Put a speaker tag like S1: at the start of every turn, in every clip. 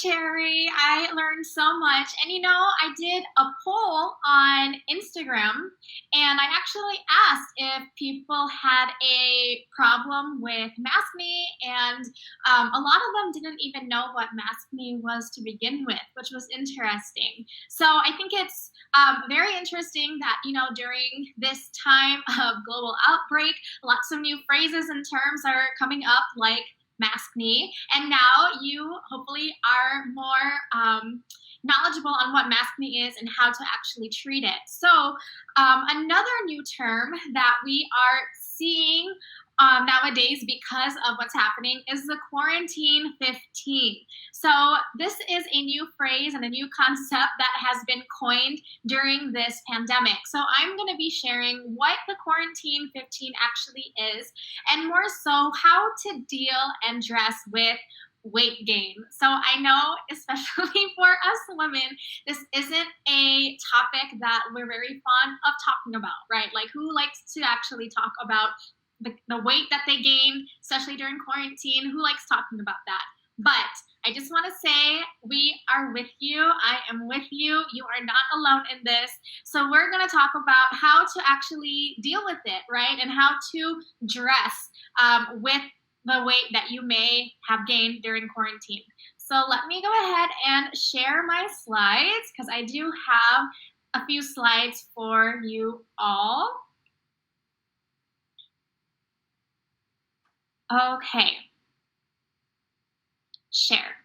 S1: Cherry. I learned so much. And I did a poll on Instagram and I actually asked if people had a problem with Mask Me. And a lot of them didn't even know what Mask Me was to begin with, which was interesting. So I think it's very interesting that, during this time of global outbreak, lots of new phrases and terms are coming up like mask me. And now you hopefully are more knowledgeable on what mask me is and how to actually treat it. So another new term that we are seeing nowadays because of what's happening is the quarantine 15. So this is a new phrase and a new concept that has been coined during this pandemic. So I'm going to be sharing what the quarantine 15 actually is, and more so how to deal and dress with weight gain. So I know, especially for us women, this isn't a topic that we're very fond of talking about, right? Like, who likes to actually talk about the weight that they gain, especially during quarantine? Who likes talking about that? But I just want to say we are with you. I am with you. You are not alone in this. So we're going to talk about how to actually deal with it, right? And how to dress with the weight that you may have gained during quarantine. So let me go ahead and share my slides because I do have a few slides for you all. Okay. Share.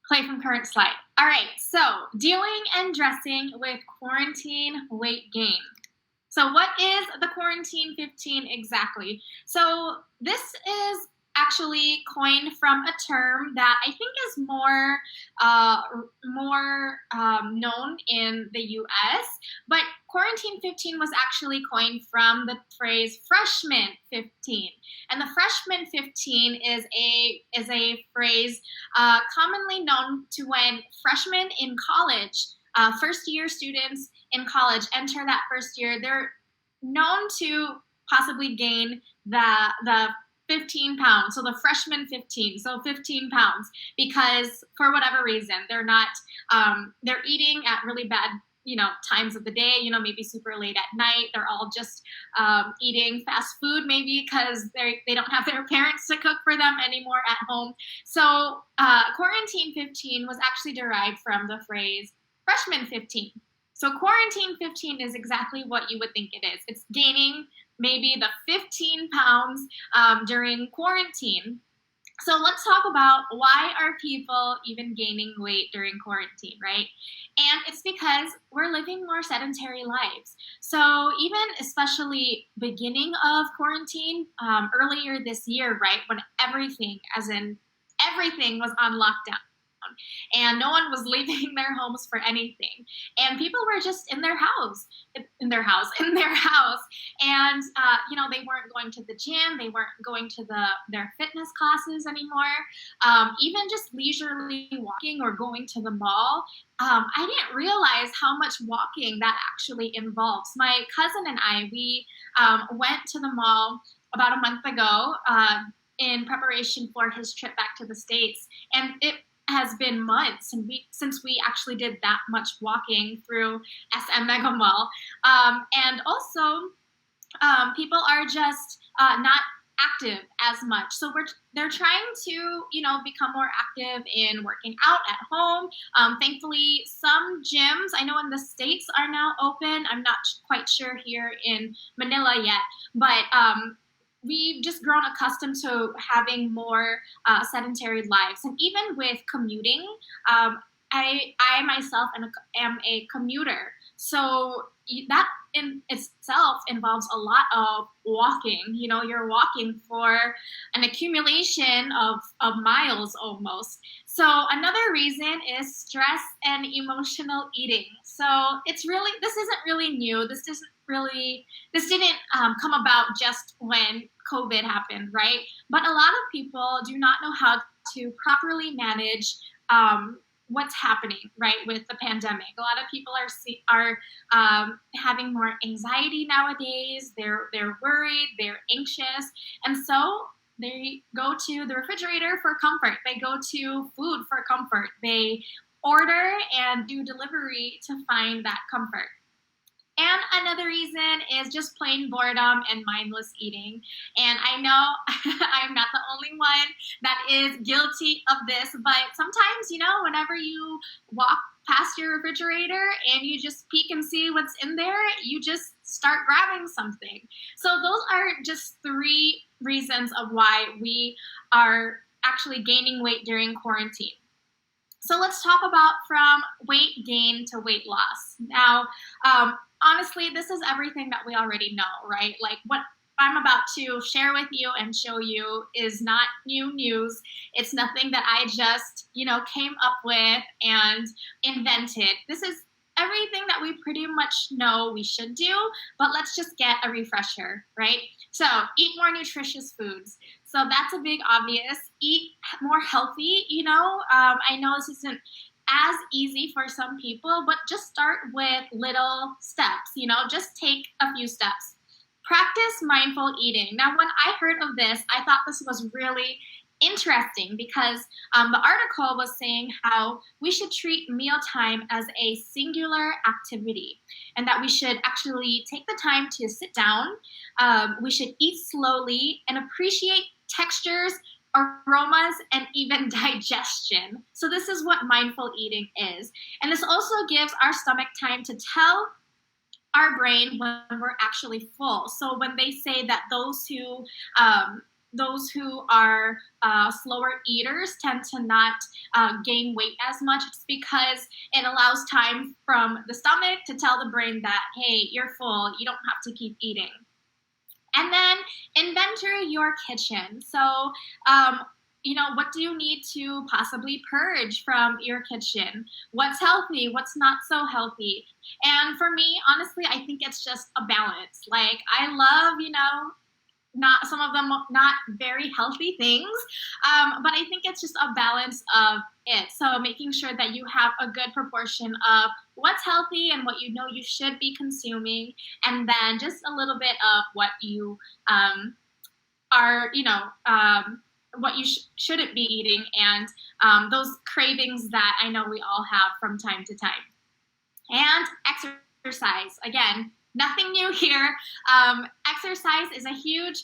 S1: Play from current slide. All right, so dealing and dressing with quarantine weight gain. So what is the quarantine 15 exactly? So this is actually coined from a term that I think is more known in the U.S., but quarantine 15 was actually coined from the phrase freshman 15. And the freshman 15 is a phrase commonly known to when freshmen in college, first-year students in college enter that first year. They're known to possibly gain the 15 pounds, so the freshman 15, so 15 pounds, because for whatever reason, they're not, they're eating at really bad, times of the day, maybe super late at night. They're all just eating fast food, maybe because they don't have their parents to cook for them anymore at home. So quarantine 15 was actually derived from the phrase freshman 15. So quarantine 15 is exactly what you would think it is. It's gaining maybe the 15 pounds during quarantine. So let's talk about why are people even gaining weight during quarantine, right? And it's because we're living more sedentary lives. So even especially beginning of quarantine, earlier this year, right, when everything was on lockdown, and no one was leaving their homes for anything, and people were just in their house, and they weren't going to the gym, they weren't going to their fitness classes anymore, even just leisurely walking or going to the mall. I didn't realize how much walking that actually involves. My cousin and we went to the mall about a month ago in preparation for his trip back to the States, and it has been months since we actually did that much walking through SM Mega Mall. And also, people are just not active as much. So they're trying to, become more active in working out at home. Thankfully, some gyms, I know in the States, are now open. I'm not quite sure here in Manila yet, but we've just grown accustomed to having more sedentary lives. And even with commuting, I myself am a commuter. So that in itself involves a lot of walking. You're walking for an accumulation of miles almost. So another reason is stress and emotional eating. So this isn't really new. This didn't come about just when COVID happened, right? But a lot of people do not know how to properly manage what's happening, right, with the pandemic. A lot of people are having more anxiety nowadays. They're worried, they're anxious, and so They go to the refrigerator for comfort. They go to food for comfort. They order and do delivery to find that comfort. And another reason is just plain boredom and mindless eating. And I know I'm not the only one that is guilty of this, but sometimes, whenever you walk past your refrigerator and you just peek and see what's in there, you just start grabbing something. So those are just 3 reasons of why we are actually gaining weight during quarantine. So let's talk about from weight gain to weight loss. Now, honestly, this is everything that we already know, right? Like what I'm about to share with you and show you is not new news. It's nothing that I just, came up with and invented. This is everything that we pretty much know we should do, but let's just get a refresher, right? So eat more nutritious foods. So that's a big obvious. Eat more healthy, I know this isn't as easy for some people, but just start with little steps, just take a few steps. Practice mindful eating. Now, when I heard of this, I thought this was really interesting because the article was saying how we should treat mealtime as a singular activity and that we should actually take the time to sit down. We should eat slowly and appreciate textures, aromas, and even digestion. So this is what mindful eating is. And this also gives our stomach time to tell our brain when we're actually full. So when they say that those who are slower eaters tend to not gain weight as much, it's because it allows time from the stomach to tell the brain that, hey, you're full, you don't have to keep eating. And then inventory your kitchen. So, what do you need to possibly purge from your kitchen? What's healthy? What's not so healthy? And for me, honestly, I think it's just a balance. Like, I love, not some of them not very healthy things, but I think it's just a balance of it. So making sure that you have a good proportion of what's healthy and what you should be consuming, and then just a little bit of what you what you shouldn't be eating, and those cravings that I know we all have from time to time. And exercise, again, nothing new here. Exercise is a huge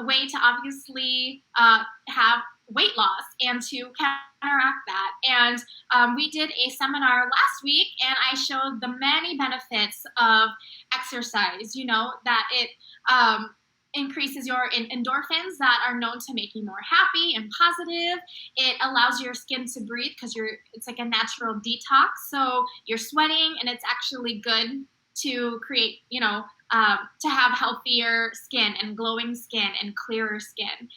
S1: way to obviously have weight loss and to counteract that. And we did a seminar last week, and I showed the many benefits of exercise, that it increases your endorphins that are known to make you more happy and positive. It allows your skin to breathe because it's like a natural detox. So you're sweating, and it's actually good to create, to have healthier skin and glowing skin and clearer skin.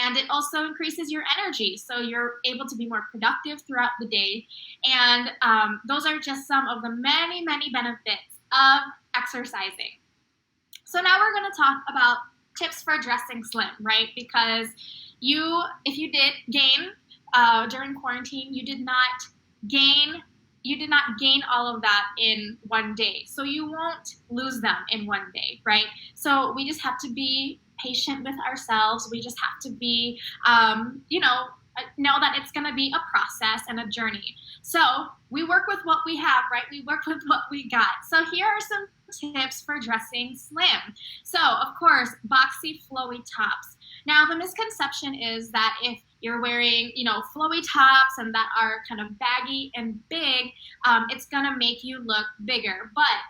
S1: And it also increases your energy, so you're able to be more productive throughout the day. And those are just some of the many, many benefits of exercising. So now we're going to talk about tips for dressing slim, right? Because if you did gain during quarantine, you did not gain all of that in one day. So you won't lose them in one day, right? So we just have to be patient with ourselves. We just have to be, know that it's going to be a process and a journey. So we work with what we have, right? We work with what we got. So here are some tips for dressing slim. So, of course, boxy, flowy tops. Now, the misconception is that if you're wearing, flowy tops and that are kind of baggy and big, it's going to make you look bigger. But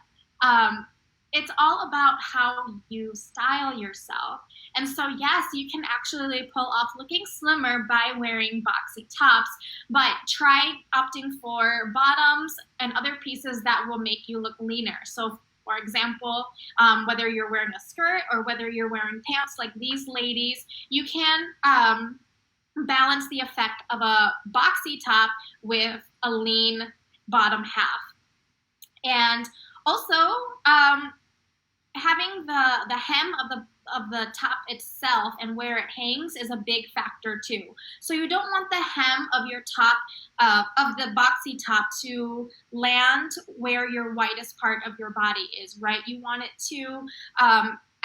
S1: it's all about how you style yourself. And so, yes, you can actually pull off looking slimmer by wearing boxy tops, but try opting for bottoms and other pieces that will make you look leaner. So, for example, whether you're wearing a skirt or whether you're wearing pants like these ladies, you can balance the effect of a boxy top with a lean bottom half. And also, having the hem of the top itself and where it hangs is a big factor too. So you don't want the hem of your top, of the boxy top, to land where your widest part of your body is, right? You want it to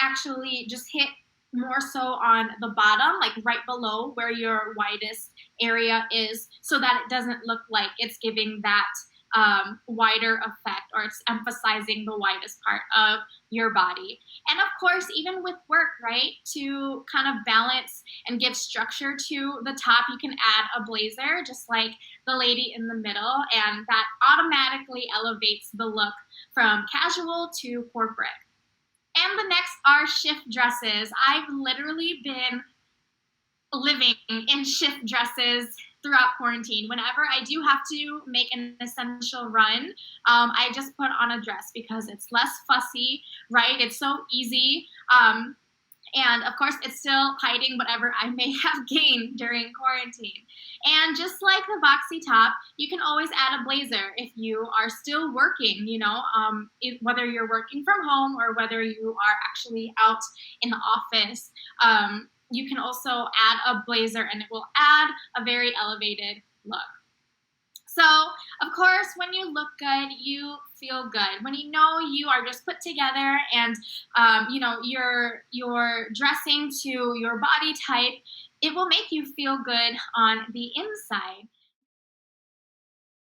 S1: actually just hit more so on the bottom, like right below where your widest area is, so that it doesn't look like it's giving that wider effect, or it's emphasizing the widest part of your body. And of course, even with work, right, to kind of balance and give structure to the top, you can add a blazer, just like the lady in the middle, and that automatically elevates the look from casual to corporate. And the next are shift dresses. I've literally been living in shift dresses throughout quarantine. Whenever I do have to make an essential run, I just put on a dress because it's less fussy, right? It's so easy. And of course, it's still hiding whatever I may have gained during quarantine. And just like the boxy top, you can always add a blazer if you are still working, whether you're working from home or whether you are actually out in the office. You can also add a blazer and it will add a very elevated look. So, of course, when you look good, you feel good. When you know you are just put together and, you're dressing to your body type, it will make you feel good on the inside.